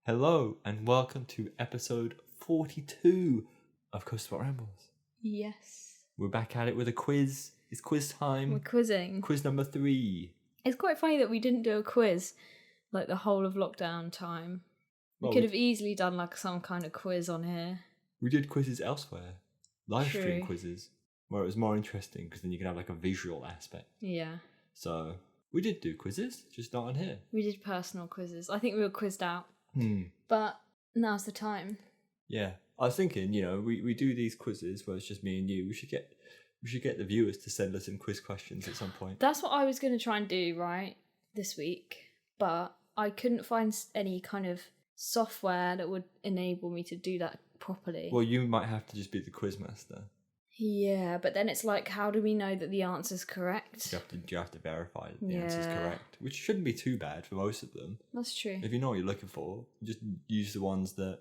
Hello and welcome to episode 42 of Coastal Rambles. Yes. We're back at it with a quiz. It's quiz time. We're quizzing. Quiz number 3. It's quite funny that we didn't do a quiz like the whole of lockdown time. We could have easily done like some kind of quiz on here. We did quizzes elsewhere. Live stream True. quizzes. Where it was more interesting because then you can have like a visual aspect. Yeah. So we did do quizzes, just not on here. We did personal quizzes. I think we were quizzed out. But now's the time. Yeah. I was thinking, we do these quizzes where it's just me and you. We should get the viewers to send us some quiz questions at some point. That's what I was going to try and do, right, this week. But I couldn't find any kind of software that would enable me to do that properly. Well, you might have to just be the quiz master. Yeah, but then it's like, how do we know that the answer's correct? You have to verify that the answer's correct, which shouldn't be too bad for most of them. That's true. If you know what you're looking for, just use the ones that,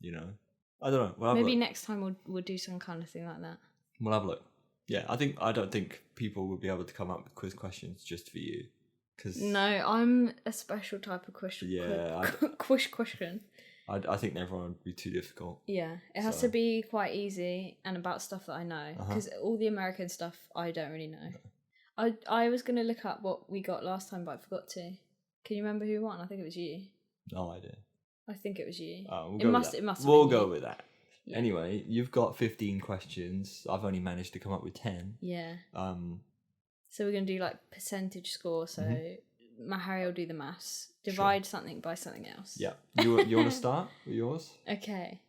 I don't know. We'll Maybe next time we'll do some kind of thing like that. We'll have a look. Yeah, I don't think people will be able to come up with quiz questions just for you. No, I'm a special type of question. Yeah. Question. I think everyone would be too difficult. Yeah, it has to be quite easy and about stuff that I know. Because all the American stuff, I don't really know. No. I was going to look up what we got last time, but I forgot to. Can you remember who won? I think it was you. No idea. I think it was you. Oh, It must have We'll been go you. with that. Yeah. Anyway, you've got 15 questions. I've only managed to come up with 10. Yeah. So we're going to do like percentage score. So Harry will do the maths. Divide something by something else. Yeah. You want to start with yours? Okay.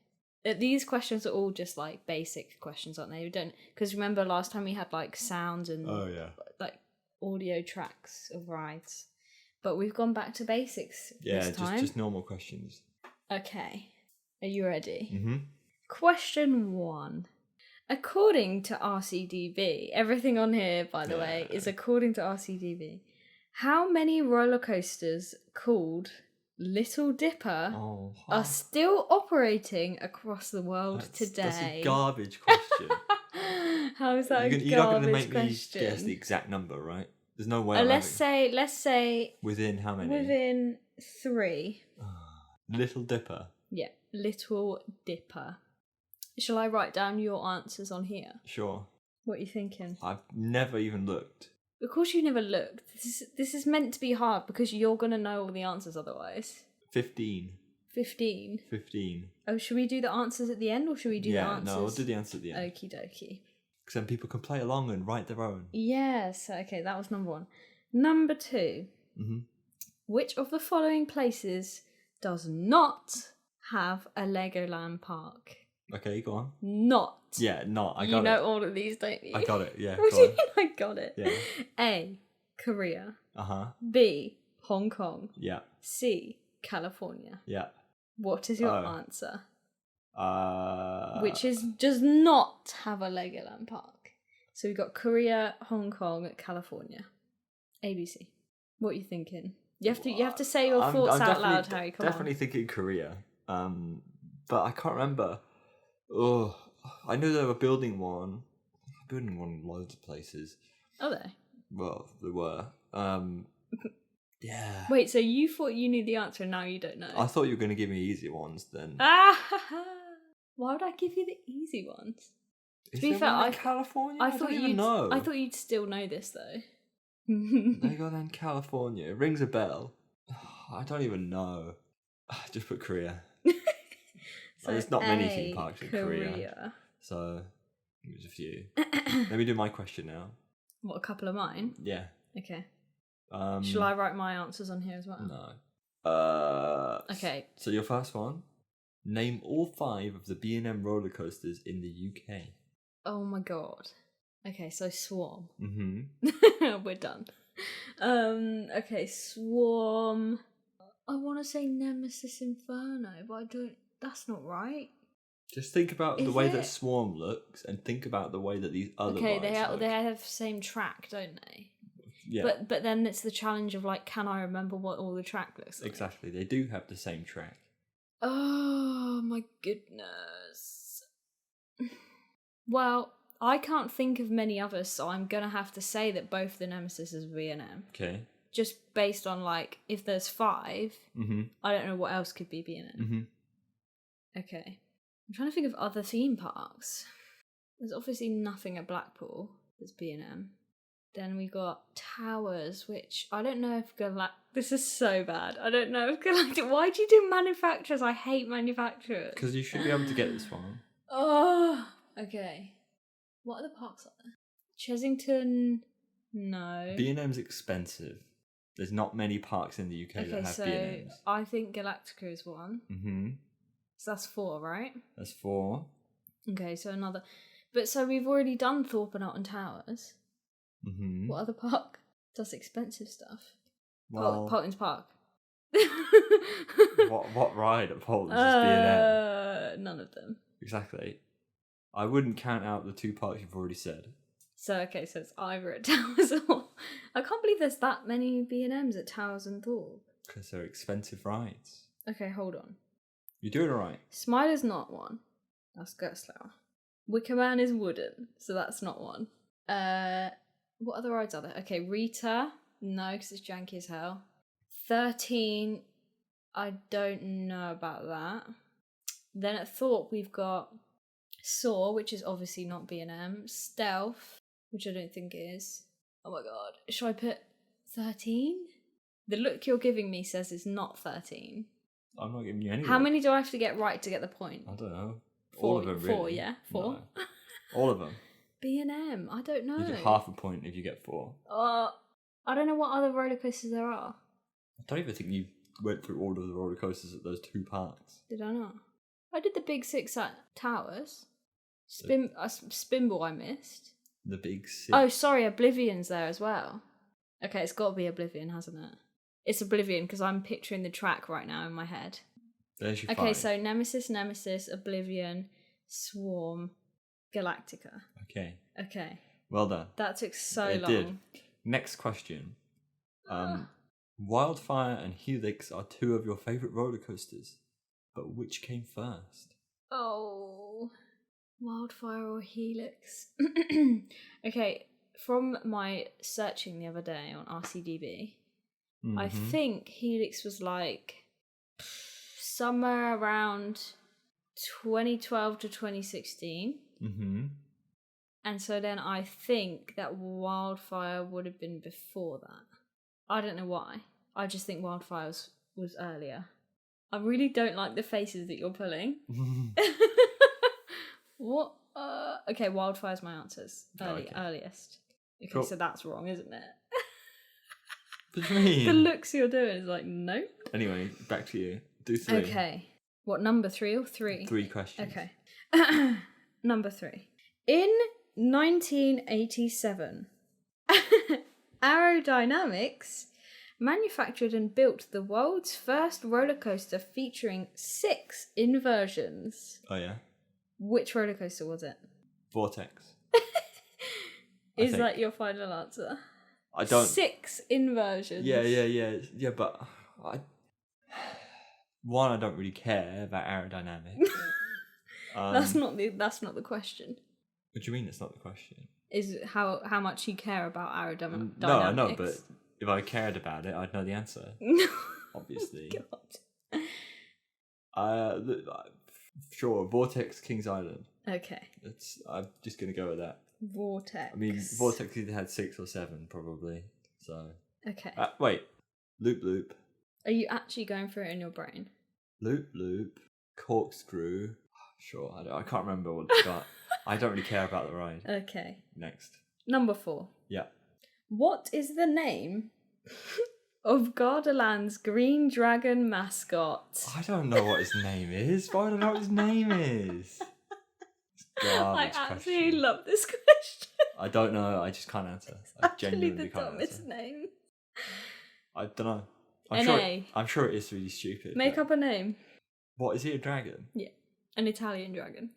These questions are all just like basic questions, aren't they? We don't, because remember last time we had like sounds and like audio tracks of rides, but we've gone back to basics this time. just normal questions. Okay. Are you ready? Mm-hmm. Question 1. According to RCDB, everything on here, by the way, is according to RCDB. How many roller coasters called Little Dipper are still operating across the world today? That's a garbage question. How is that You're not going to make question? me guess the exact number, right? There's no way. Let's say within how many? Within 3. Little Dipper. Yeah, Little Dipper. Shall I write down your answers on here? Sure. What are you thinking? I've never even looked. Of course you never looked. This is meant to be hard because you're going to know all the answers otherwise. 15. 15? 15. Oh, should we do the answers at the end or should we do the answers? Yeah, no, we'll do the answer at the end. Okie dokie. Because then people can play along and write their own. Yes, okay, that was number 1. Number 2. Mm-hmm. Which of the following places does not have a Legoland park? Okay, go on. Not. Yeah, not. I got it. You know all of these, don't you? I got it, yeah. What do you mean I got it? Yeah. A. Korea. Uh-huh. B. Hong Kong. Yeah. C. California. Yeah. What is your answer? Which does not have a Legoland park. So we've got Korea, Hong Kong, California. ABC. What are you thinking? You have to say your thoughts out loud, Harry. Come definitely on. thinking Korea. But I can't remember. Oh, I know they were building one. Building one in loads of places. Oh, they? Well, they were. Yeah. Wait, so you thought you knew the answer and now you don't know? I thought you were going to give me easy ones then. Why would I give you the easy ones? Is to be there fair, one in California? I don't even know. I thought you'd still know this though. Legoland, California. It rings a bell. I don't even know. Just put Korea. So there's not many theme parks in Korea. Korea. So there's a few. Let me do my question now. What, a couple of mine? Yeah. Okay. Shall I write my answers on here as well? No. Okay. So your first one. Name all 5 of the B&M roller coasters in the UK. Oh my god. Okay, so Swarm. Mm-hmm. We're done. Okay, Swarm. I want to say Nemesis Inferno, but I don't. That's not right. Just think about the way that Swarm looks, and think about the way that these other rides look. They have the same track, don't they? Yeah. But then it's the challenge of like, can I remember what all the track looks like? Exactly, they do have the same track. Oh my goodness. Well, I can't think of many others, so I'm gonna have to say that both the Nemesis is B&M. Okay. just based on like if there's 5, Mm-hmm. I don't know what else could be B&M. Mm-hmm. Okay. I'm trying to think of other theme parks. There's obviously nothing at Blackpool that's B&M. Then we got Towers, which I don't know if this is so bad. I don't know if Galactic... Why do you do manufacturers? I hate manufacturers. Because you should be able to get this one. Oh, okay. What other parks are there? Chessington... No. B&M's expensive. There's not many parks in the UK that have B&Ms. I think Galactica is one. Mm-hmm. So that's 4, right? That's 4. Okay, so another... But so we've already done Thorpe and Alton Towers. Mm-hmm. What other park does expensive stuff? Well, Polton's Park. what ride at Polton's is B&M? None of them. Exactly. I wouldn't count out the 2 parks you've already said. So, okay, so it's either at Towers or... I can't believe there's that many B&Ms at Towers and Thorpe. Because they're expensive rides. Okay, hold on. You're doing alright. Smiler's not one. That's Gerstlauer. Wicker Man is wooden, so that's not one. What other rides are there? Okay, Rita. No, because it's janky as hell. 13. I don't know about that. Then at Thorpe we've got Saw, which is obviously not B&M. Stealth, which I don't think it is. Oh my god. Should I put 13? The look you're giving me says it's not 13. I'm not giving you any. How many do I have to get right to get the point? I don't know. 4, All of them, really. 4, yeah? 4? No. All of them. B&M, I don't know. You get half a point if you get 4. I don't know what other roller coasters there are. I don't even think you went through all of the roller coasters at those 2 parks. Did I not? I did the Big 6 at Towers. Spinball I missed. The Big 6. Oh, sorry, Oblivion's there as well. Okay, it's got to be Oblivion, hasn't it? It's Oblivion because I'm picturing the track right now in my head. There's your Okay, 5. so Nemesis, Oblivion, Swarm, Galactica. Okay. Well done. That took so It long. did. Next question. Wildfire and Helix are 2 of your favourite roller coasters, but which came first? Oh, Wildfire or Helix? Okay, from my searching the other day on RCDB, I think Helix was like somewhere around 2012 to 2016. Mm-hmm. And so then I think that Wildfire would have been before that. I don't know why. I just think Wildfire was earlier. I really don't like the faces that you're pulling. What? Okay, Wildfire's my answers. Earliest. Okay, cool. So that's wrong, isn't it? What do you mean? The looks you're doing is like, nope. Anyway, back to you. Do 3. Okay. What, number 3 or 3? 3 questions. Okay. Number 3. In 1987, Aerodynamics manufactured and built the world's first roller coaster featuring 6 inversions. Oh, yeah? Which roller coaster was it? Vortex. Is that your final answer? I don't... 6 inversions. Yeah, but... I don't really care about aerodynamics. That's not the question. What do you mean that's not the question? Is how much you care about aerodynamics. No, I know, but if I cared about it, I'd know the answer. Obviously. God. Sure, Vortex Kings Island. Okay. I'm just going to go with that. Vortex. I mean, Vortex either had 6 or 7, probably. So. Okay. Wait. Loop Loop. Are you actually going through it in your brain? Loop Loop. Corkscrew. Sure, I can't remember what it's got. I don't really care about the ride. Okay. Next. Number 4. Yeah. What is the name of Gardeland's Green Dragon mascot? I don't know what his name is. Why do I know what his name is? I absolutely love this question. I don't know. I just can't answer. I genuinely can't answer. Dumbest name. I don't know. I'm sure it is really stupid. Make up a name. What, is he a dragon? Yeah. An Italian dragon.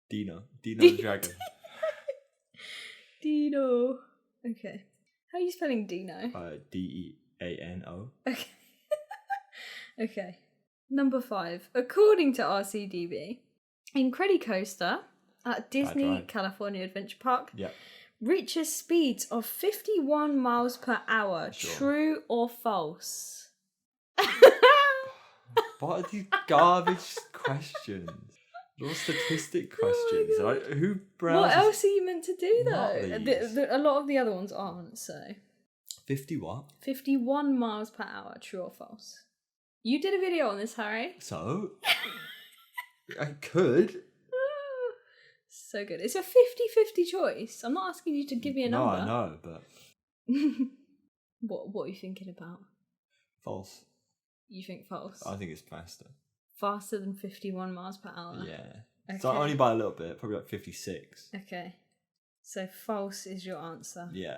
Dino the dragon. Dino. Okay. How are you spelling Dino? Deano. Okay. Okay. Number 5. According to RCDB, Incredicoaster at Disney California Adventure Park, reaches speeds of 51 miles per hour. Sure. True or false? What are these garbage questions? Little statistic questions. God. Who browses? What else are you meant to do, Not though? these. A lot of the other ones aren't, so... 50 what? 51 miles per hour. True or false? You did a video on this, Harry. So? I could. So good. It's a 50-50 choice. I'm not asking you to give me a number. No, I know, but... What are you thinking about? False. You think false? I think it's faster. Faster than 51 miles per hour? Yeah. Okay. So only by a little bit, probably like 56. Okay. So false is your answer. Yeah.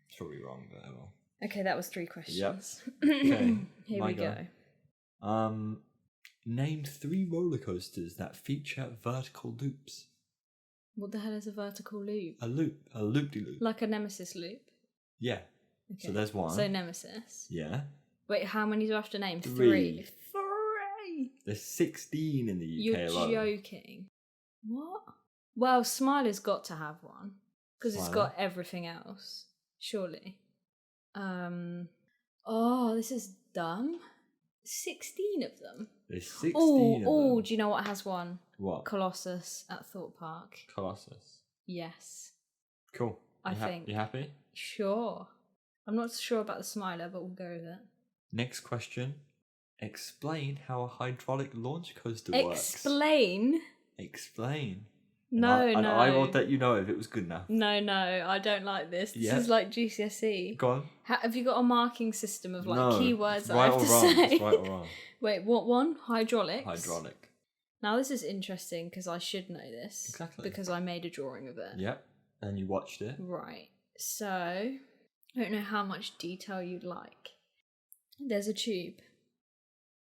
It's probably wrong, but oh well. Okay, that was 3 questions. Okay. Here my we go. Name 3 roller coasters that feature vertical loops. What the hell is a vertical loop? A loop-de-loop. Like a Nemesis loop? Yeah. Okay. So there's one. So Nemesis. Yeah. Wait, how many do I have to name? 3. 3. There's 16 in the UK You're alone. joking. What? Well, Smiler's got to have one. Because it's Smiler? got everything else. Surely. Oh, this is dumb. 16 of them? There's 16 Oh, of oh, them. do you know what has one? What? Colossus at Thorpe Park. Colossus. Yes. Cool. I think. You happy? Sure. I'm not sure about the Smiler, but we'll go with it. Next question. Explain how a hydraulic launch coaster Explain? works. Explain. No, and no. I will let you know if it was good enough. No, I don't like this. This Yeah. is like GCSE. Go on. Have you got a marking system of like No, keywords it's that right I have or to wrong. say? It's right or wrong. Wait, what one? Hydraulics? Hydraulic. Now this is interesting because I should know this. Exactly. Because I made a drawing of it. Yep. And you watched it. Right. So, I don't know how much detail you'd like. There's a tube.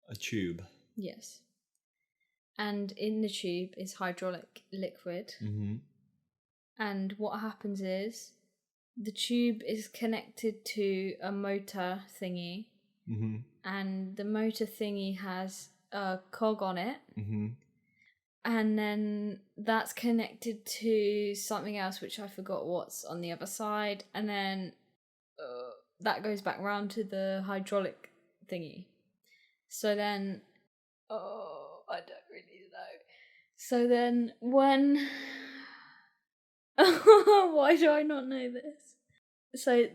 A tube. Yes. And in the tube is hydraulic liquid. Mm-hmm. And what happens is the tube is connected to a motor thingy. Mm-hmm. And the motor thingy has a cog on it. Mm-hmm. And then that's connected to something else, which I forgot what's on the other side. And then that goes back round to the hydraulic thingy. So then, I don't really know. So then when... Why do I not know this? So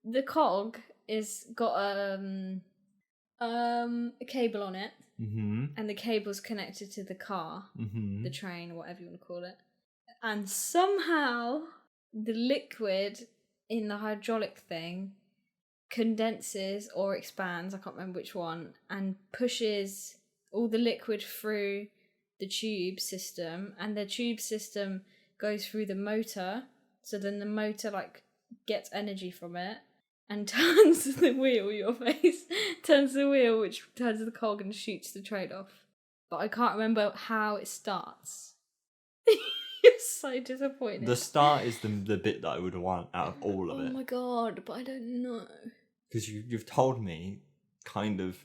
the cog is got a cable on it. Mm-hmm. And the cable's connected to the car, Mm-hmm. the train, whatever you want to call it. And somehow the liquid in the hydraulic thing condenses or expands, I can't remember which one, and pushes all the liquid through the tube system, and the tube system goes through the motor, so then the motor like gets energy from it and turns the wheel, your face, turns the wheel, which turns the cog and shoots the train off. But I can't remember how it starts. You're so disappointed. The start is the bit that I would want out of all of it. Oh my god, but I don't know. Because you've told me kind of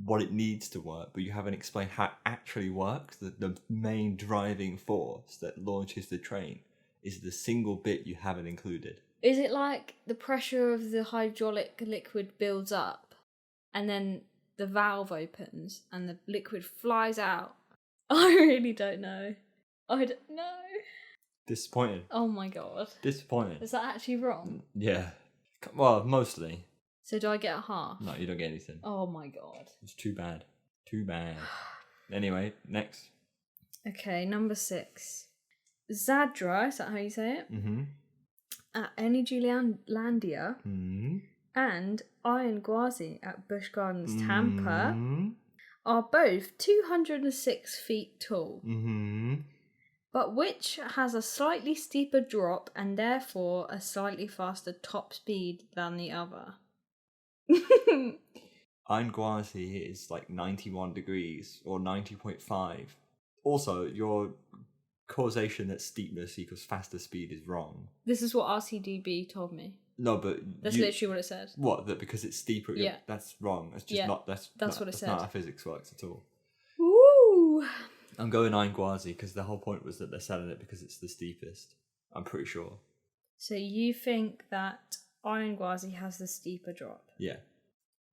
what it needs to work, but you haven't explained how it actually works. The main driving force that launches the train is the single bit you haven't included. Is it like the pressure of the hydraulic liquid builds up and then the valve opens and the liquid flies out? I really don't know. I don't know. Disappointed. Oh my god. Disappointed. Is that actually wrong? Yeah. Well, mostly. So do I get a half? No, you don't get anything. Oh my god. It's too bad. Too bad. Anyway, next. Okay, number 6. Zadra, is that how you say it? Mm-hmm. At Energylandia Mm-hmm. and Iron Gwazi at Busch Gardens Tampa Mm-hmm. are both 206 feet tall. Mm-hmm. But which has a slightly steeper drop and therefore a slightly faster top speed than the other? Iron Gwazi is like 91 degrees or 90.5. Also, your causation that steepness equals faster speed is wrong. This is what RCDB told me. No, but That's literally what it said. What? That because it's steeper? Yeah. That's wrong. That's just Yeah, not. that's not, what it that's said. not how physics works at all. Ooh. I'm going Iron Gwazi because the whole point was that they're selling it because it's the steepest. I'm pretty sure. So you think that Iron Gwazi has the steeper drop? Yeah.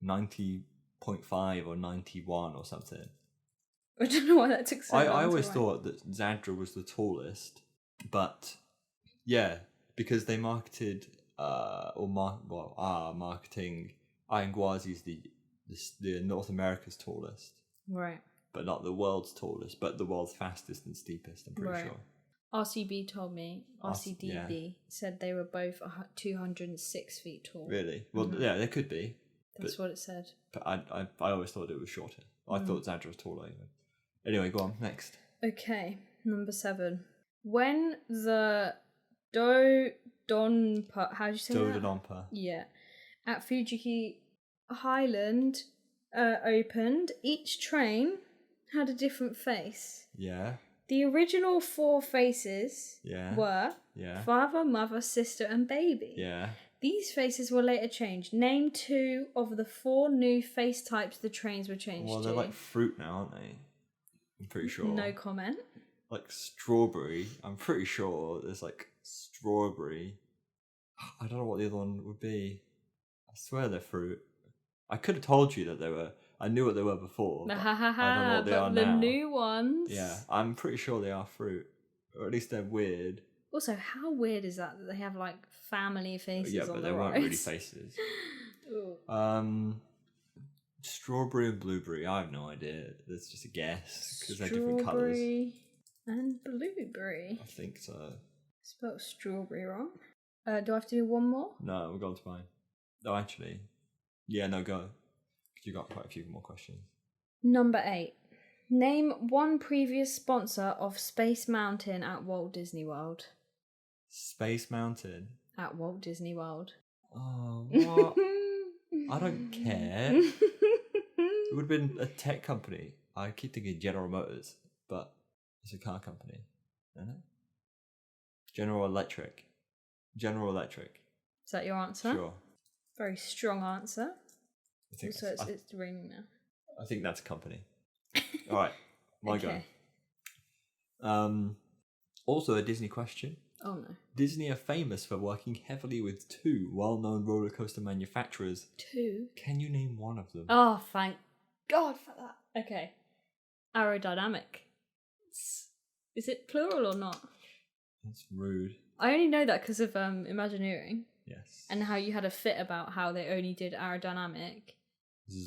90.5 or 91 or something. I don't know why that took so long. I always thought that Zadra was the tallest, but yeah, because they marketed marketing Iron Gwazi is the North America's tallest, Right. but not the world's tallest, but the world's fastest and steepest. I'm pretty sure. RCB told me, RCDB said they were both 206 feet tall. Really? Well, yeah, they could be. That's what it said. But I always thought it was shorter. I thought Zadra was taller even. Anyway, go on, next. Okay, number 7. When the Dodonpa, how do you say that? Dodonpa. Yeah. At Fujiki Highland opened, each train had a different face. Yeah. The original 4 faces Yeah. were father, mother, sister, and baby. Yeah. These faces were later changed. Name 2 of the 4 new face types the trains were changed Well, to. they're like fruit now, aren't they? I'm pretty sure. No comment. Like strawberry. I'm pretty sure there's like strawberry. I don't know what the other one would be. I swear they're fruit. I could have told you that they were. I knew what they were before. But I don't know what they are the now. new ones. Yeah, I'm pretty sure they are fruit, or at least they're weird. Also, how weird is that they have like family faces? Yeah, on but the they weren't really faces. Strawberry and blueberry. I have no idea. That's just a guess because they're different colours. Strawberry and blueberry. I think so. Spelled strawberry wrong. Do I have to do one more? No, we're going to mine. Oh, actually, yeah, no, go. Because you got quite a few more questions. Number 8. Name one previous sponsor of Space Mountain at Walt Disney World. Space Mountain? At Walt Disney World. Oh, what? I don't care. It would have been a tech company. I keep thinking General Motors, but it's a car company, isn't it? General Electric. General Electric. Is that your answer? Sure. Very strong answer. I think also, it's raining now. I think that's a company. All right, my go. Also a Disney question. Oh no. Disney are famous for working heavily with 2 well-known roller coaster manufacturers. 2? Can you name one of them? Oh, thank God for that. Okay. Aerodynamic. Is it plural or not? That's rude. I only know that because of Imagineering. Yes. And how you had a fit about how they only did aerodynamic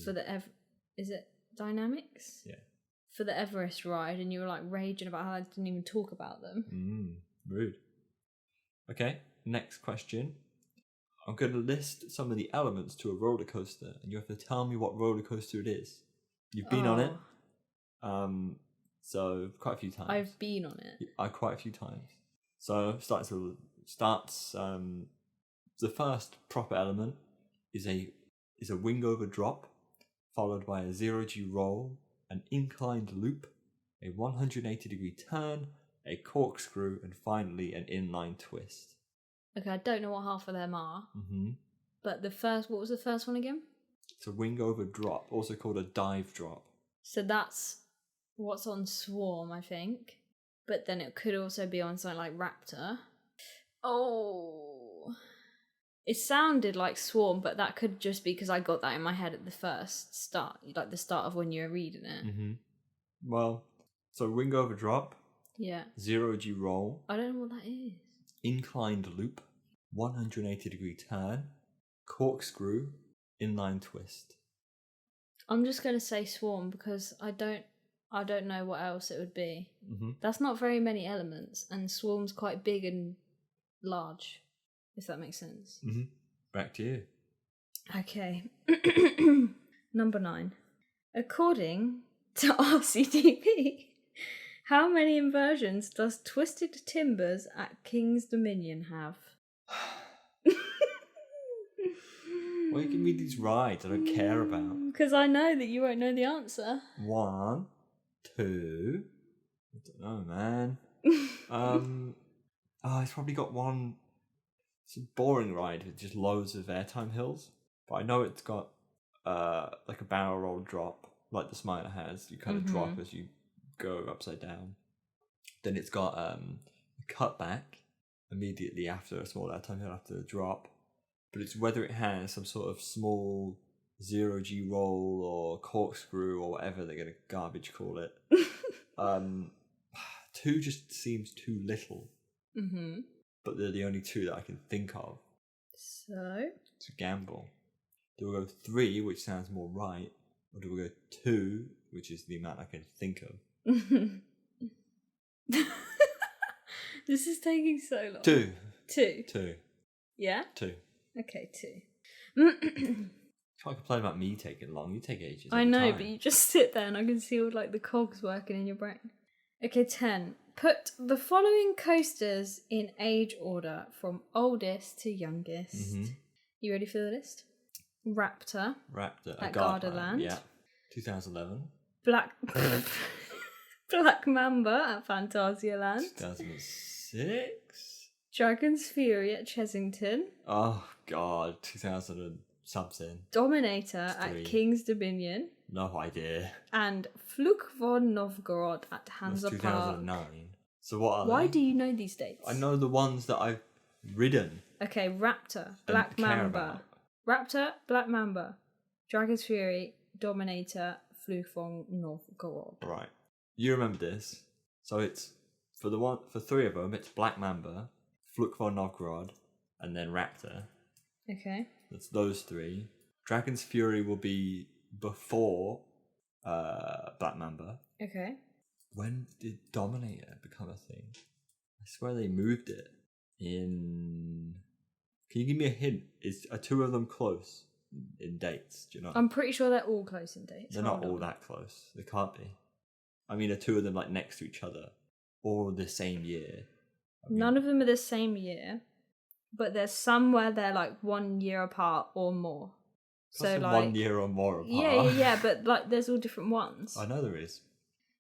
for the is it dynamics? Yeah. For the Everest ride, and you were like raging about how I didn't even talk about them. Rude. Okay, next question. I'm going to list some of the elements to a roller coaster, and you have to tell me what roller coaster it is. You've been on it, so quite a few times. I've been on it. Quite a few times. So the first proper element is a wing over drop, followed by a 0G roll, an inclined loop, a 180-degree turn, a corkscrew, and finally an inline twist. Okay, I don't know what half of them are. But what was the first one again? It's a wing over drop, also called a dive drop. So that's what's on Swarm, I think. But then it could also be on something like Raptor. Oh. It sounded like Swarm, but that could just be because I got that in my head at the first start, like the start of when you were reading it. Well, so wing over drop. Yeah. 0G roll. I don't know what that is. Inclined loop. 180-degree turn. Corkscrew. Inline twist. I'm just going to say Swarm because I don't know what else it would be. That's not very many elements, and Swarm's quite big and large, if that makes sense. Back to you. Okay. Number 9. According to RCDP, how many inversions does Twisted Timbers at King's Dominion have? Why you give me these rides I don't care about? Because I know that you won't know the answer. 1, 2. I don't know, man. It's probably got one. It's a boring ride with just loads of airtime hills. But I know it's got like a barrel roll drop, like the Smiler has. You kind of drop as you go upside down. Then it's got a cutback, immediately after a small amount of time he'll have to drop. But it's whether it has some sort of small 0G roll or corkscrew or whatever they're going to garbage call it. 2 just seems too little. Mm-hmm. But they're the only 2 that I can think of. So? It's a gamble. Do we go 3, which sounds more right, or do we go 2, which is the amount I can think of? This is taking so long. 2. 2. 2. Yeah? 2. Okay, 2. Can't complain about me taking long. You take ages. I every know, time. but you just sit there and I can see all like the cogs working in your brain. Okay, 10. Put the following coasters in age order from oldest to youngest. Mm-hmm. You ready for the list? Raptor at Gardeland. Yeah. 2011. Black Mamba at Phantasialand. 2006. Dragon's Fury at Chessington. Oh God, 2000 and something. Dominator 3. at King's Dominion. No idea. And Fluk von Novgorod at Hansa That's Park. 2009. So what are Why they? do you know these dates? I know the ones that I've ridden. Okay, Raptor, Black care Mamba. about. Raptor, Black Mamba, Dragon's Fury, Dominator, Fluk von Novgorod. Right. You remember this. So it's for 3 of them, it's Black Mamba, Fluk von Novgorod, and then Raptor. Okay. That's those 3. Dragon's Fury will be before Black Mamba. Okay. When did Dominator become a thing? I swear they moved it in... Can you give me a hint? Are 2 of them close in dates? Do you know? I'm pretty sure they're all close in dates. They're Hold not all on. that close. They can't be. I mean, are 2 of them like next to each other? Or the same year? None of them are the same year, but there's some where they're like 1 year apart or more. So like 1 year or more apart. Yeah, but like there's all different ones. I know there is.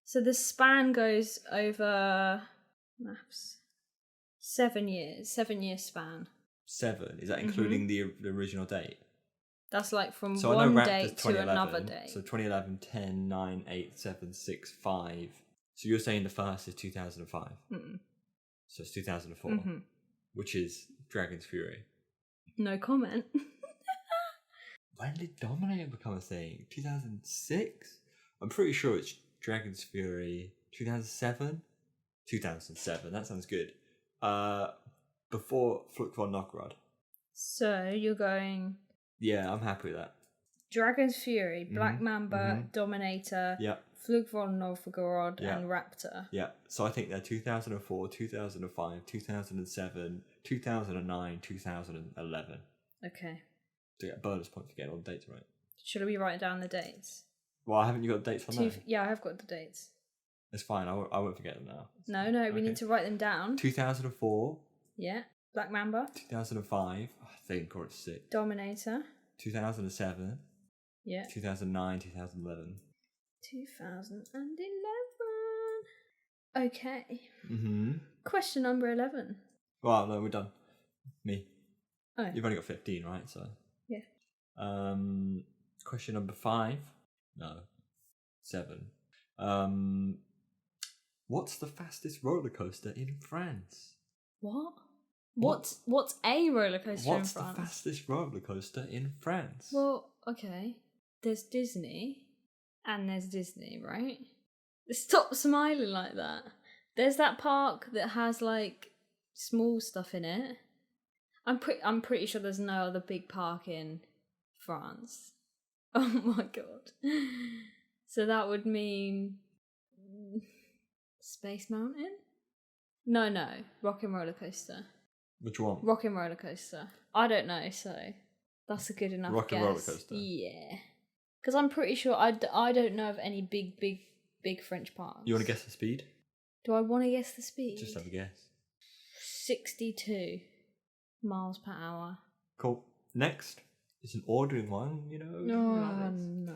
So the span goes over maths. 7 years. 7-year span. 7. Is that including the original date? That's like from So I know one Raptor's date to 2011, another date. So 2011, 10, 9, 8, 7, 6, 5. So you're saying the first is 2005. Mm-mm. So it's 2004, Mm-hmm. which is Dragon's Fury. No comment. When did Dominator become a thing? 2006? I'm pretty sure it's Dragon's Fury 2007? 2007, that sounds good. Before Fluk von Novgorod. So you're going Yeah, I'm happy with that. Dragon's Fury, Black Mhm, Mamba, mhm. Dominator, Yeah, Flug von Novgorod, Yeah. and Raptor. yeah. So I think they're 2004, 2005, 2007, 2009, 2011. Okay. To get a bonus point for getting all the dates right. Should we write down the dates? Well, haven't you got the dates on there? Yeah, I have got the dates. It's fine, I won't forget them now. No, we Okay. need to write them down. 2004, Yeah. Black Mamba, 2005, I think, or it's 6. Dominator. 2007, Yeah. 2009, 2011. 2011. Okay. Mm-hmm. Question number 11. Well, no, we're done. Me. Oh. You've only got 15, right? So. Yeah. Question number 5. No. 7. What's the fastest roller coaster in France? What? What's a roller coaster in What's France? the fastest roller coaster in France? Well, okay. There's Disney, and there's Disney, right? Stop smiling like that. There's that park that has like small stuff in it. I'm pretty sure there's no other big park in France. Oh my god. So that would mean Space Mountain? No. Rockin' Roller Coaster. Which one? Rockin' Roller Coaster. I don't know, so that's a good enough Rockin' guess. Roller Coaster. Yeah. Because I'm pretty sure I don't know of any big French parks. You want to guess the speed? Do I want to guess the speed? Just have a guess. 62 miles per hour. Cool. Next is an ordering one, you know. No.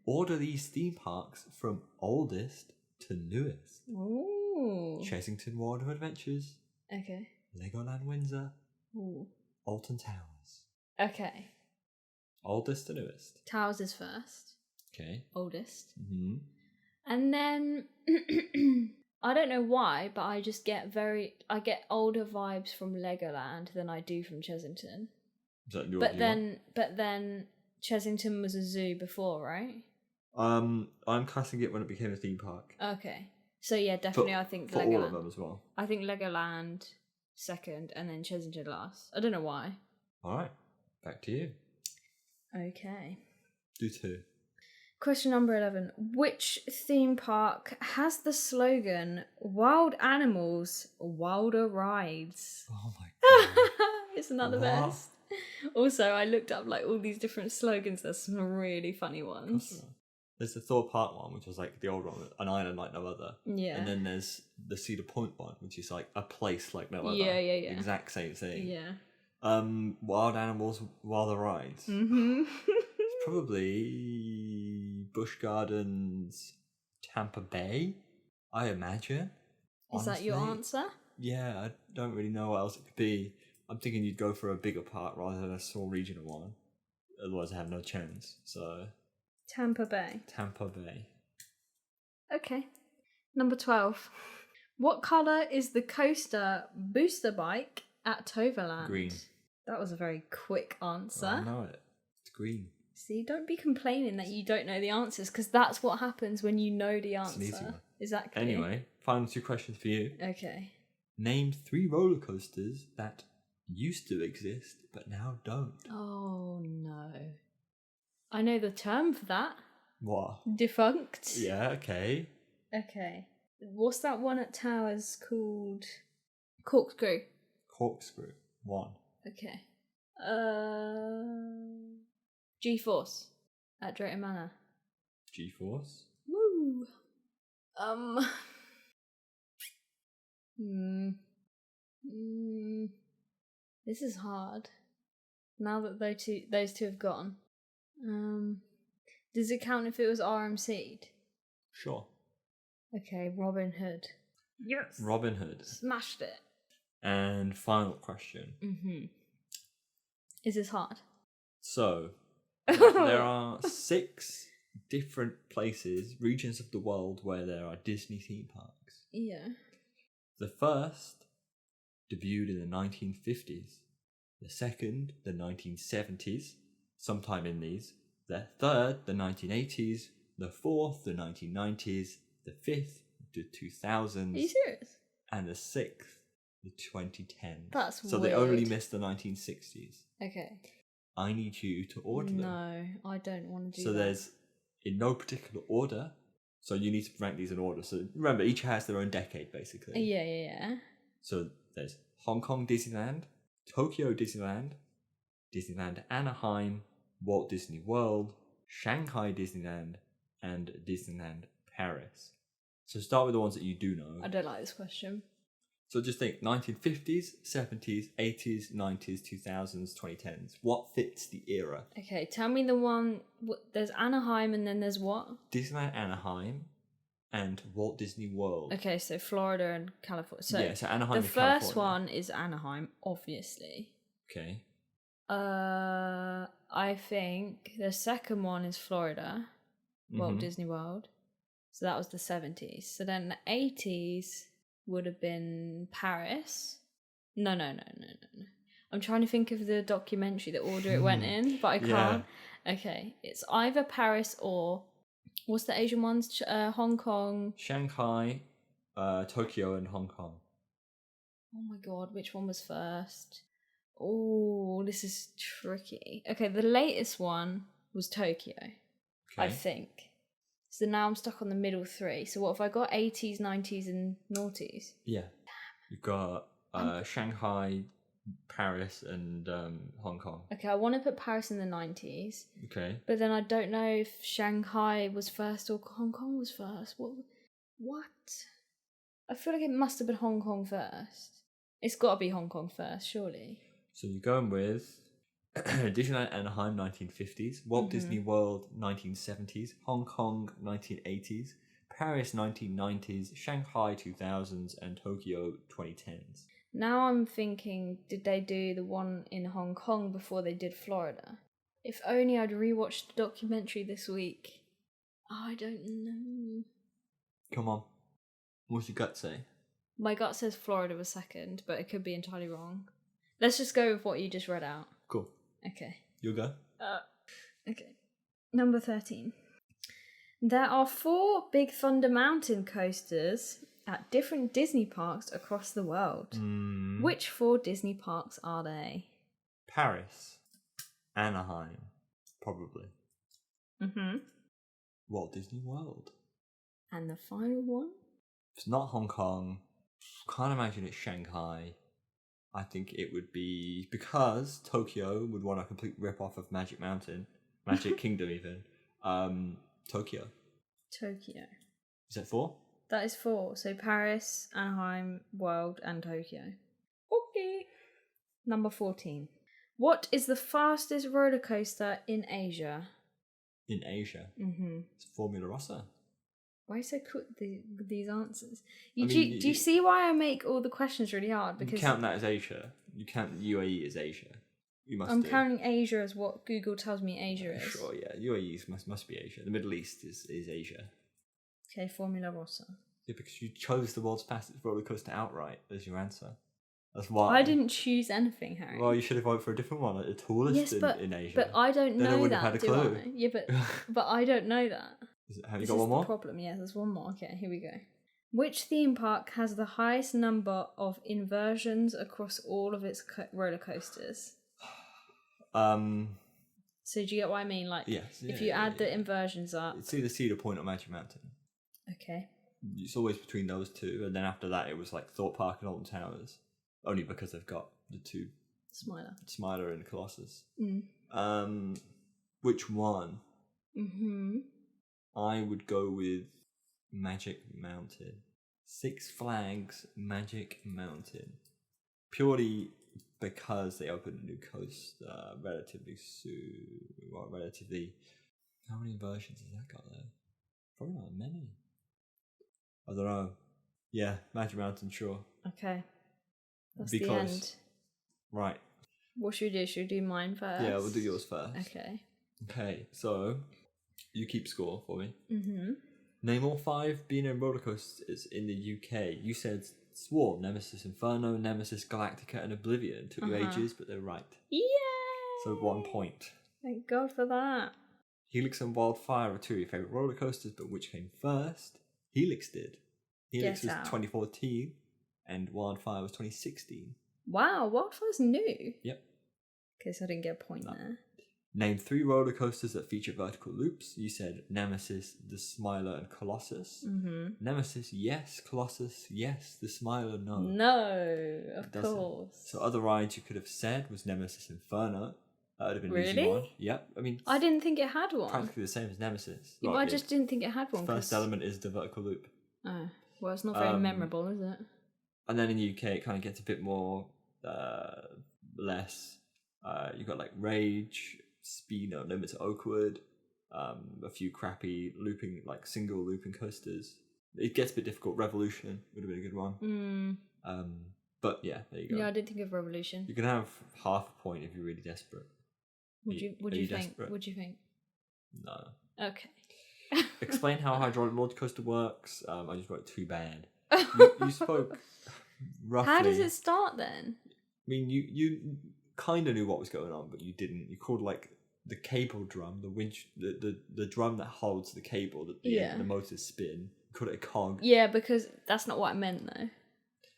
Order these theme parks from oldest to newest. Ooh. Chessington World of Adventures, Okay. Legoland Windsor, Ooh. Alton Towers. Okay. Oldest to newest. Towers is first. Okay. Oldest. Mm-hmm. And then I don't know why, but I just get I get older vibes from Legoland than I do from Chesington. Is that your But then Chesington was a zoo before, right? I'm classing it when it became a theme park. Okay. So yeah, definitely I think for Legoland. all of them as well. I think Legoland second and then Chesington last. I don't know why. Alright. Back to you. Okay. Do 2. Question number 11. Which theme park has the slogan "Wild Animals, Wilder Rides"? Oh my god. Isn't that the best? Also, I looked up like all these different slogans. There's some really funny ones. There's the Thor Park one, which was like the old one, an island like no other. Yeah. And then there's the Cedar Point one, which is like a place like no other. Yeah. Exact same thing. Yeah. Wild Animals, Wilder Rides. Mm-hmm. It's probably Busch Gardens, Tampa Bay, I imagine. Is that your answer? Yeah, I don't really know what else it could be. I'm thinking you'd go for a bigger park rather than a small regional one. Otherwise I have no chance. So Tampa Bay. Tampa Bay. Okay. Number 12. What colour is the coaster booster bike at Toverland? Green. That was a very quick answer. I know it. It's green. See, don't be complaining that you don't know the answers, because that's what happens when you know the answer. It's an easy one. Exactly. Anyway, final 2 questions for you. Okay. Name 3 roller coasters that used to exist but now don't. Oh no. I know the term for that. What? Defunct. Yeah, okay. Okay. What's that one at Towers called? Corkscrew. Corkscrew. 1. Okay. G-Force at Drayton Manor. G-Force. Woo. This is hard. Now that those two have gone. Does it count if it was RMC'd? Sure. Okay, Robin Hood. Yes. Robin Hood. Smashed it. And final question. Mm-hmm. Is this hard? So, there are 6 different places, regions of the world where there are Disney theme parks. Yeah. The first debuted in the 1950s. The second, the 1970s, sometime in these. The third, the 1980s. The fourth, the 1990s. The fifth, the 2000s. Are you serious? And the sixth, the 2010s. That's so weird. they only missed the 1960s. Okay. I need you to order them. No, I don't want to do so that. There's, in no particular order, so you need to rank these in order. So remember, each has their own decade, basically. Yeah. So there's Hong Kong Disneyland, Tokyo Disneyland, Disneyland Anaheim, Walt Disney World, Shanghai Disneyland, and Disneyland Paris. So start with the ones that you do know. I don't like this question. So just think 1950s, 70s, 80s, 90s, 2000s, 2010s. What fits the era? Okay, tell me the one. There's Anaheim and then there's what? Disneyland Anaheim and Walt Disney World. Okay, so Florida and California. So yeah, so Anaheim the and first California. one is Anaheim, obviously. Okay. I think the second one is Florida, Walt Disney World. So that was the 70s. So then the 80s would have been Paris. No. I'm trying to think of the documentary, the order it went in, but I can't. Yeah. Okay, it's either Paris or what's the Asian ones? Hong Kong, Shanghai, Tokyo, and Hong Kong. Oh my god, which one was first? Oh, this is tricky. Okay, the latest one was Tokyo, I think. So now I'm stuck on the middle 3. So what have I got? 80s, 90s, and noughties? Yeah. You've got Shanghai, Paris, and Hong Kong. Okay, I want to put Paris in the 90s. Okay. But then I don't know if Shanghai was first or Hong Kong was first. What? I feel like it must have been Hong Kong first. It's got to be Hong Kong first, surely. So you're going with Disneyland Anaheim 1950s, Walt Disney World 1970s, Hong Kong 1980s, Paris 1990s, Shanghai 2000s, and Tokyo 2010s. Now I'm thinking, did they do the one in Hong Kong before they did Florida? If only I'd rewatched the documentary this week. Oh, I don't know. Come on. What's your gut say? My gut says Florida was second, but it could be entirely wrong. Let's just go with what you just read out. Cool. Okay. You'll go? Okay. Number 13. There are 4 Big Thunder Mountain coasters at different Disney parks across the world. Which 4 Disney parks are they? Paris. Anaheim. Probably. Mm-hmm. Walt Disney World. And the final one? It's not Hong Kong. Can't imagine it's Shanghai. I think it would be... Because Tokyo would want a complete rip-off of Magic Mountain. Magic Kingdom, even. Tokyo. Tokyo. Is that 4? That is 4. So Paris, Anaheim, World, and Tokyo. Okay. Number 14. What is the fastest roller coaster in Asia? In Asia? Mm-hmm. It's Formula Rossa. Why so quick with these answers? I mean, do you see why I make all the questions really hard? Because you count that as Asia. You count UAE as Asia. You must. I'm counting Asia as what Google tells me Asia is. Sure, yeah. UAE must be Asia. The Middle East is Asia. Okay, Formula Rossa. Yeah, because you chose the world's fastest roller coaster outright as your answer. That's why. I didn't choose anything, Harry. Well, you should have voted for a different one, the tallest in Asia. But I don't Then I know wouldn't that, have had a do clue. I? Yeah, but I don't know that. Have you got one more? The problem. Yes, there's one more. Okay, here we go. Which theme park has the highest number of inversions across all of its roller coasters? So do you get what I mean? Like, yes, if you add the inversions up, it's either Cedar Point or Magic Mountain. Okay. It's always between those two, and then after that, it was like Thorpe Park and Alton Towers, only because they've got the 2 Smiler and Colossus. Which one? Mm-hmm. I would go with Magic Mountain. Six Flags Magic Mountain. Purely because they opened a new coast relatively soon. Well, relatively... How many versions has that got there? Probably not many. I don't know. Yeah, Magic Mountain, sure. Okay. That's Be the close. end. Right. What should we do? Should we do mine first? Yeah, we'll do yours first. Okay. Okay, so you keep score for me. Mm-hmm. Name all 5 B&M roller coasters in the UK. You said Swarm, Nemesis Inferno, Nemesis Galactica, and Oblivion. Took you ages, but they're right. Yay! So 1 point. Thank God for that. Helix and Wildfire are 2 of your favourite roller coasters, but which came first? Helix did. Helix was 2014, and Wildfire was 2016. Wow, Wildfire's new. Yep. Okay, so I didn't get a point there. Name 3 roller coasters that feature vertical loops. You said Nemesis, the Smiler, and Colossus. Mm-hmm. Nemesis, yes. Colossus, yes. The Smiler, no. No, of course. So other rides you could have said was Nemesis Inferno. That would have been an easy Really? one. Yep. I mean, I didn't think it had one. practically the same as Nemesis. Yeah, but I just didn't think it had one. First element is the vertical loop. Oh, well, it's not very memorable, is it? And then in the UK, it kind of gets a bit more less. You've got like Rage, Speed No Limit to Oakwood, a few crappy looping, like single looping coasters. It gets a bit difficult. Revolution would have been a good one. But yeah, there you go. Yeah, I didn't think of Revolution. You can have half a point if you're really desperate. Would you think? Desperate? Would you think? No. Okay. Explain how a hydraulic launch coaster works. I just wrote too bad. You spoke roughly. How does it start then? I mean, you kind of knew what was going on, but you didn't. You called like the cable drum, the winch, the drum that holds the cable that the motors spin. You called it a cog. Yeah, because that's not what I meant though.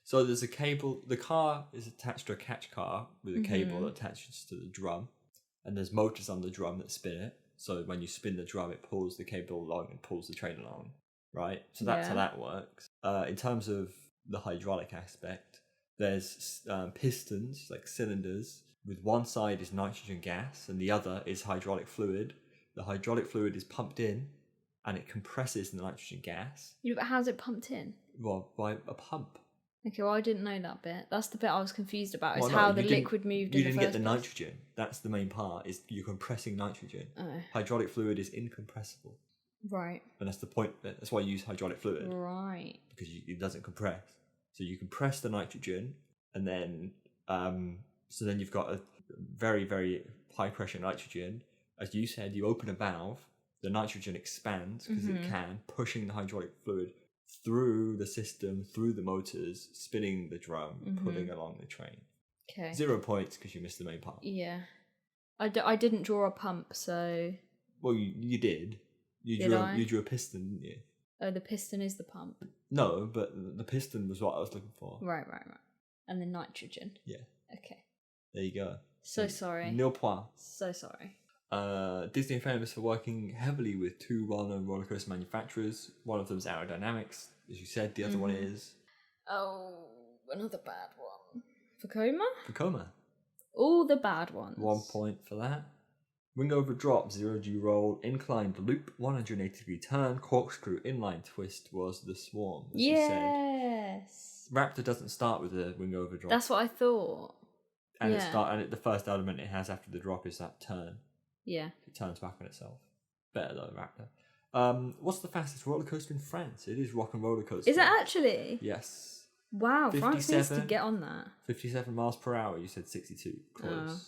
So there's a cable. The car is attached to a catch car with a cable that attaches to the drum, and there's motors on the drum that spin it. So when you spin the drum, it pulls the cable along and pulls the train along, right? So that's how that works. In terms of the hydraulic aspect, there's pistons, like cylinders, with one side is nitrogen gas and the other is hydraulic fluid. The hydraulic fluid is pumped in and it compresses the nitrogen gas. Yeah, but how's it pumped in? Well, by a pump. Okay, well, I didn't know that bit. That's the bit I was confused about, is how the liquid moved in the first place. You didn't get the nitrogen. That's the main part, is you're compressing nitrogen. Oh. Hydraulic fluid is incompressible. Right. And that's the point. That's why you use hydraulic fluid. Right. Because it doesn't compress. So you compress the nitrogen, and then so then you've got a very, very high pressure nitrogen. As you said, you open a valve, the nitrogen expands because it can, pushing the hydraulic fluid through the system, through the motors, spinning the drum, pulling along the train. Okay. 0 points because you missed the main part. Yeah. I didn't draw a pump, so... Well, you did. You drew a piston, didn't you? Oh, the piston is the pump. No, but the piston was what I was looking for. Right. And the nitrogen. Yeah. Okay. There you go. So sorry. Nil points. So sorry. Disney are famous for working heavily with two well-known roller coaster manufacturers. One of them is Aerodynamics, as you said. The other one is... Oh, another bad one. Vekoma. All the bad ones. 1 point for that. Wing over drop, 0G roll, inclined loop, 180-degree turn, corkscrew, inline twist was the Swarm, as you said. Yes. Raptor doesn't start with a wing over drop. That's what I thought. And the first element it has after the drop is that turn. Yeah. It turns back on itself. Better though, Raptor. What's the fastest roller coaster in France? It is Rock and Roller Coaster. Is it actually? Yes. Wow, France needs to get on that. 57 miles per hour, you said 62. Close. Oh.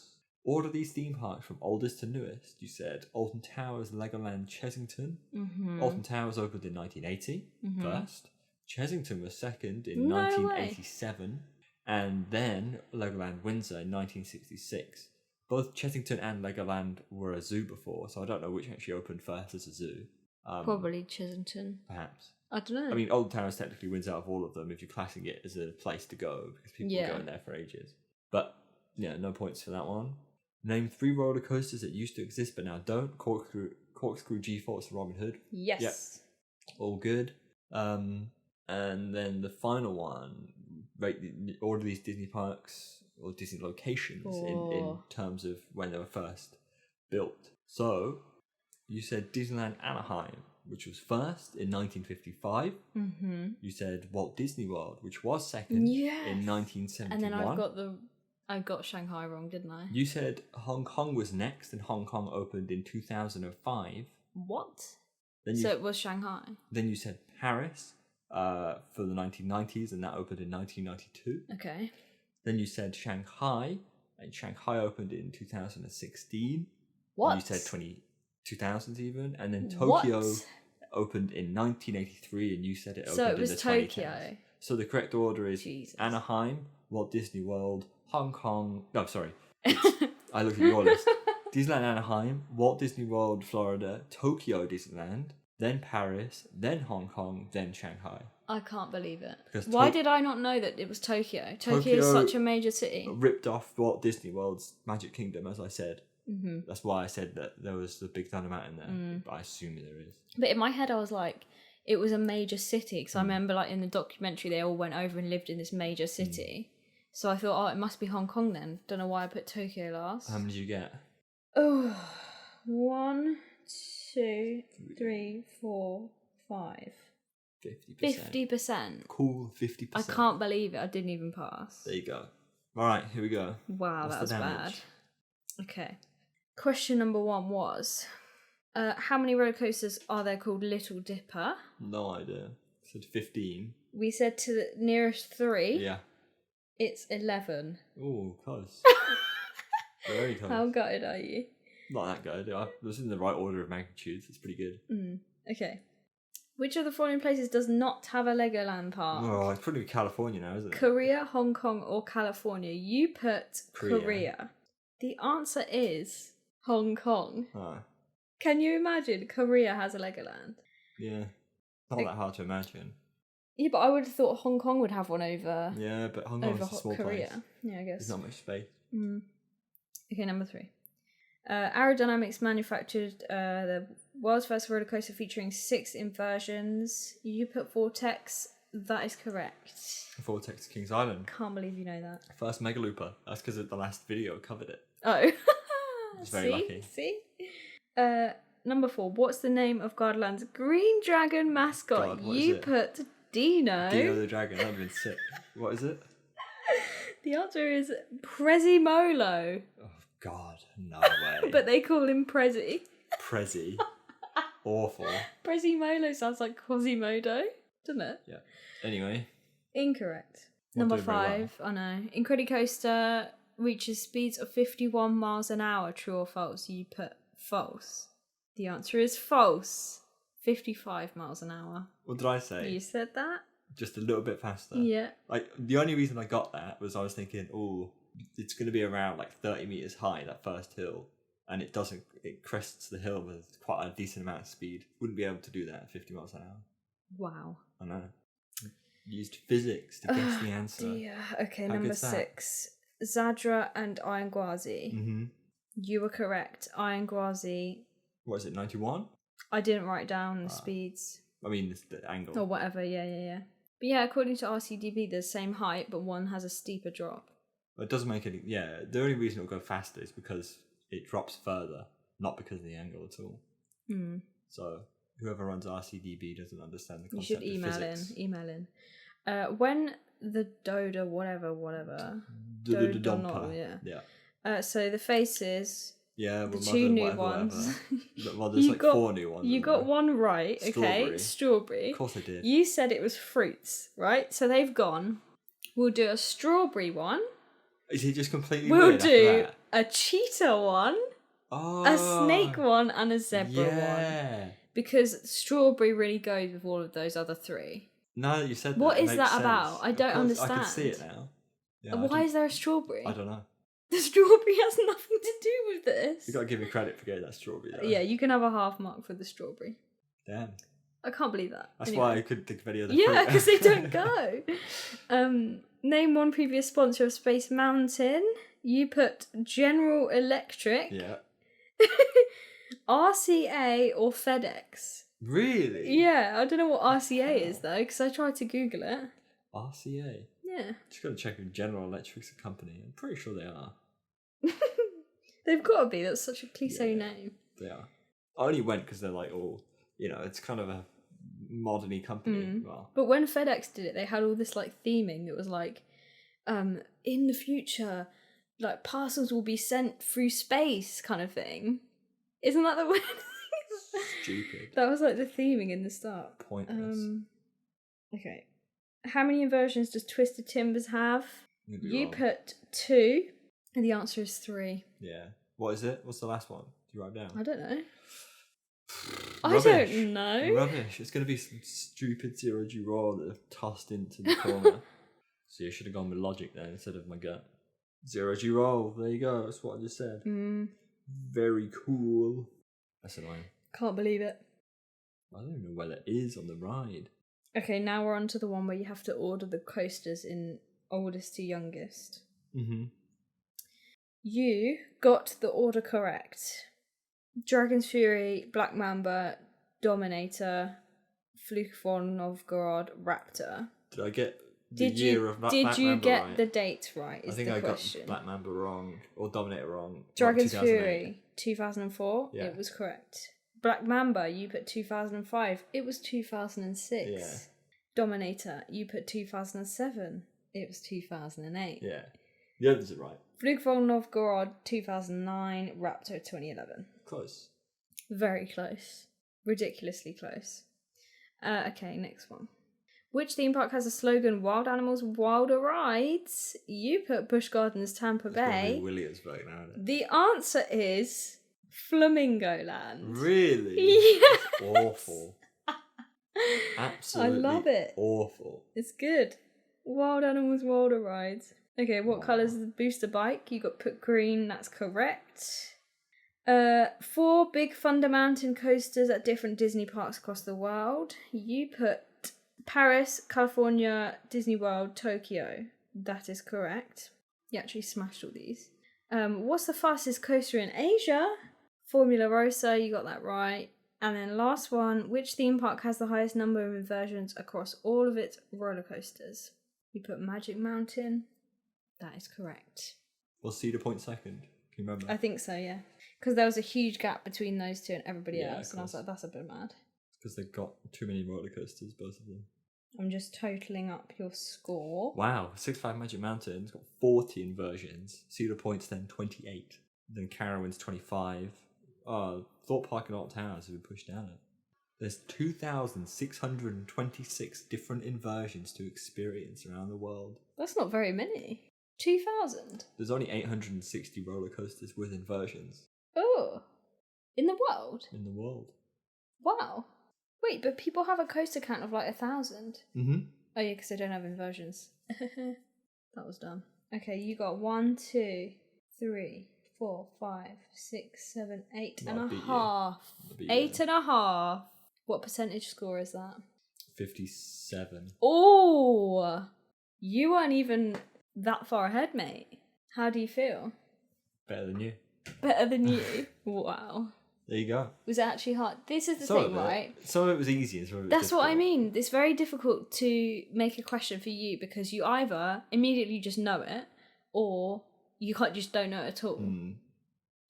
Order these theme parks from oldest to newest. You said Alton Towers, Legoland, Chessington. Alton Towers opened in 1980, first. Chessington was second in 1987. And then Legoland Windsor in 1966. Both Chessington and Legoland were a zoo before, so I don't know which actually opened first as a zoo. Probably Chessington. Perhaps. I don't know. I mean, Alton Towers technically wins out of all of them if you're classing it as a place to go, because people are going there for ages. But, yeah, no points for that one. Name 3 roller coasters that used to exist but now don't. Corkscrew, G-Force, Robin Hood. Yes. Yep. All good. And then the final one, rate all of these Disney parks or Disney locations in terms of when they were first built. So, you said Disneyland Anaheim, which was first in 1955. You said Walt Disney World, which was second in 1971. And then I got Shanghai wrong, didn't I? You said Hong Kong was next, and Hong Kong opened in 2005. What? So it was Shanghai. Then you said Paris for the 1990s, and that opened in 1992. Okay. Then you said Shanghai, and Shanghai opened in 2016. What? And you said 2000s even, and then Tokyo opened in 1983, and you said it opened in the 2010s. So it was Tokyo. So the correct order is Anaheim, Walt Disney World, Hong Kong. No, sorry. I looked at your list. Disneyland Anaheim, Walt Disney World, Florida, Tokyo Disneyland, then Paris, then Hong Kong, then Shanghai. I can't believe it. Why did I not know that it was Tokyo? Tokyo is such a major city. Ripped off Walt Disney World's Magic Kingdom, as I said. That's why I said that there was the Big Thunder Mountain there, but I assume there is. But in my head, I was like, it was a major city, because I remember like in the documentary, they all went over and lived in this major city. So I thought, it must be Hong Kong then. Don't know why I put Tokyo last. How many did you get? 1, 2, 3, 4, 5. 50%. 50%. Cool, 50%. I can't believe it. I didn't even pass. There you go. All right, here we go. Wow, that was bad. Okay. Question number 1 was, how many roller coasters are there called Little Dipper? No idea. I said 15. We said to the nearest 3. Yeah. It's 11. Oh, close. Very close. How gutted are you? Not that good. I was in the right order of magnitudes. It's pretty good. Okay. Which of the following places does not have a Legoland park? Oh, it's probably California now, isn't it? Korea, Hong Kong, or California? You put Korea. The answer is Hong Kong. Oh. Can you imagine Korea has a Legoland? Yeah. Not that hard to imagine. Yeah, but I would have thought Hong Kong would have one over... Yeah, but Hong Kong is a small Korea. place. Yeah, I guess. There's not much space. Okay, number 3. Aerodynamics manufactured the world's first roller coaster featuring 6 inversions. You put Vortex. That is correct. Vortex Kings Island. Can't believe you know that. First Megalooper. That's because the last video covered it. Oh. It's very lucky. See? Number 4. What's the name of Gardeland's green dragon mascot? You put Dino. Dino the dragon. That would have been sick. What is it? The answer is Prezimolo. Oh, God. No way. But they call him Prezi. Prezi. Awful. Prezimolo sounds like Quasimodo, doesn't it? Yeah. Anyway. Incorrect. Number 5. I know. Incredicoaster reaches speeds of 51 miles an hour. True or false? You put false. The answer is false. 55 miles an hour. What did I say? You said that? Just a little bit faster. Yeah. Like, the only reason I got that was I was thinking, oh, it's going to be around like 30 meters high, that first hill. And it crests the hill with quite a decent amount of speed. Wouldn't be able to do that at 50 miles an hour. Wow. I know. Used physics to guess the answer. Dear. Okay, How number good's that? 6. Zadra and Iron Gwazi. Mm-hmm. You were correct. Iron Gwazi. What is it, 91? I didn't write down the speeds. I mean, it's the angle. Or whatever, yeah. But yeah, according to RCDB, they're the same height, but one has a steeper drop. It doesn't make any... Yeah, the only reason it'll go faster is because it drops further, not because of the angle at all. Mm. So whoever runs RCDB doesn't understand the You concept should of physics. email in. When the Doda, whatever. Dumper. Yeah. So the faces... Yeah, the two new ones. Well, there's like 4 new ones. You got one right, okay? Strawberry. Of course I did. You said it was fruits, right? So they've gone. We'll do a strawberry one. Is he just completely We'll weird do after a cheetah one, that? a snake one, and a zebra yeah. one. Because strawberry really goes with all of those other 3. Now that you said that, What it is makes that sense. about? I don't understand. I can see it now. Yeah, Why is there a strawberry? I don't know. The strawberry has nothing to do with this. You got to give me credit for getting that strawberry though. Yeah, you can have a half mark for the strawberry. Damn. I can't believe that. That's Anyway. why I couldn't think of any other Yeah, fruit. because they don't go. Name one previous sponsor of Space Mountain. You put General Electric, Yeah. RCA, or FedEx. Really? Yeah, I don't know what RCA is though, because I tried to Google it. RCA? Yeah. Just got to check if General Electric's a company. I'm pretty sure they are. They've got to be. That's such a cliche name. They are. I only went because they're like, oh, it's kind of a modern-y company. Well, But when FedEx did it, they had all this like theming that was like, in the future, like parcels will be sent through space kind of thing. Isn't that the way? stupid. That was like the theming in the start. Pointless. Okay. How many inversions does Twisted Timbers have? You wrong. put 2, and the answer is 3. Yeah. What is it? What's the last one? Do you write down? I don't know. Rubbish. I don't know. Rubbish. It's going to be some stupid zero-G raw that are tossed into the corner. So you should have gone with logic then instead of my gut. Zero-G roll. There you go. That's what I just said. Very cool. That's annoying. Can't believe it. I don't know where that is on the ride. Okay, now we're on to the one where you have to order the coasters in oldest to youngest. Mm-hmm. You got the order correct. Dragon's Fury, Black Mamba, Dominator, Fluke von Novgorod, Raptor. Did I get the year of Black Mamba Did you get right? the dates right? Is I think the I question. got Black Mamba wrong, or Dominator wrong. Dragon's 2008. Fury, 2004. Yeah. It was correct. Black Mamba, you put 2005. It was 2006. Yeah. Dominator, you put 2007. It was 2008. Yeah. The others are right. Fluke von Novgorod, 2009. Raptor, 2011. Close. Very close. Ridiculously close. Okay, next one. Which theme park has a slogan, Wild Animals, Wilder Rides? You put Busch Gardens, Tampa Bay. Williamsburg now, isn't it? The answer is Flamingo Land. Really? Yes. Awful. Absolutely. I love it. Awful. It's good. Wild Animals, Wilder Rides. Okay, what colour is the booster bike? You got put green, that's correct. 4 Big Thunder Mountain coasters at different Disney parks across the world. You put Paris, California, Disney World, Tokyo. That is correct. You actually smashed all these. What's the fastest coaster in Asia? Formula Rosa, you got that right. And then last one, which theme park has the highest number of inversions across all of its roller coasters? You put Magic Mountain. That is correct. Was Cedar Point second? Can you remember? I think so, yeah. Because there was a huge gap between those two and everybody Yeah, else, of and I was course. like, that's a bit mad. Because they've got too many roller coasters, both of them. I'm just totaling up your score. Wow, 6.5 Magic Mountain's got 40 inversions. Cedar Point's then 28. Then Carowind's 25. Thorpe Park and Alt Towers have been pushed down it. There's 2,626 different inversions to experience around the world. That's not very many. 2,000? There's only 860 roller coasters with inversions Oh. In the world? in the world. Wow. Wait, but people have a coaster count of like 1,000. Mm-hmm. Oh yeah, because they don't have inversions. That was dumb. Okay, you got 1, 2, 3, 4, 5, 6, 7, 8 Well, I and a beat you. half. I beat you 8 there. and a half. What percentage score is that? 57. Oh, you weren't even that far ahead, mate. How do you feel? Better than you. Better than you. Wow. There you go. Was it actually hard? This is the Some thing, of it, right? Some of it was easy and some of it was That's what I difficult. mean. It's very difficult to make a question for you because you either immediately just know it or you just don't know it at all. Mm, Do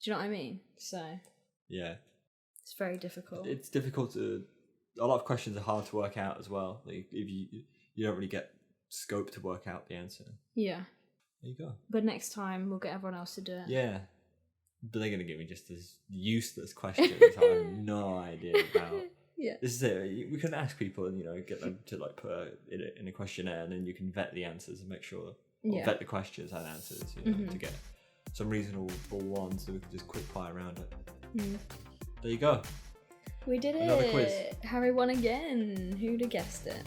you know what I mean? So yeah. it's very difficult. It's difficult to... A lot of questions are hard to work out as well. Like if you don't really get scope to work out the answer. Yeah. There you go. But next time we'll get everyone else to do it. Yeah. But they're going to give me just as useless questions I have no idea about. Yeah. This is it. We can ask people and, get them to like put it in a questionnaire, and then you can vet the answers and make sure, or Yeah. vet the questions and answers, to get some reasonable ones so we can just quick fire around it. Mm. There you go. We did Another it. quiz. Harry won again. Who'd have guessed it?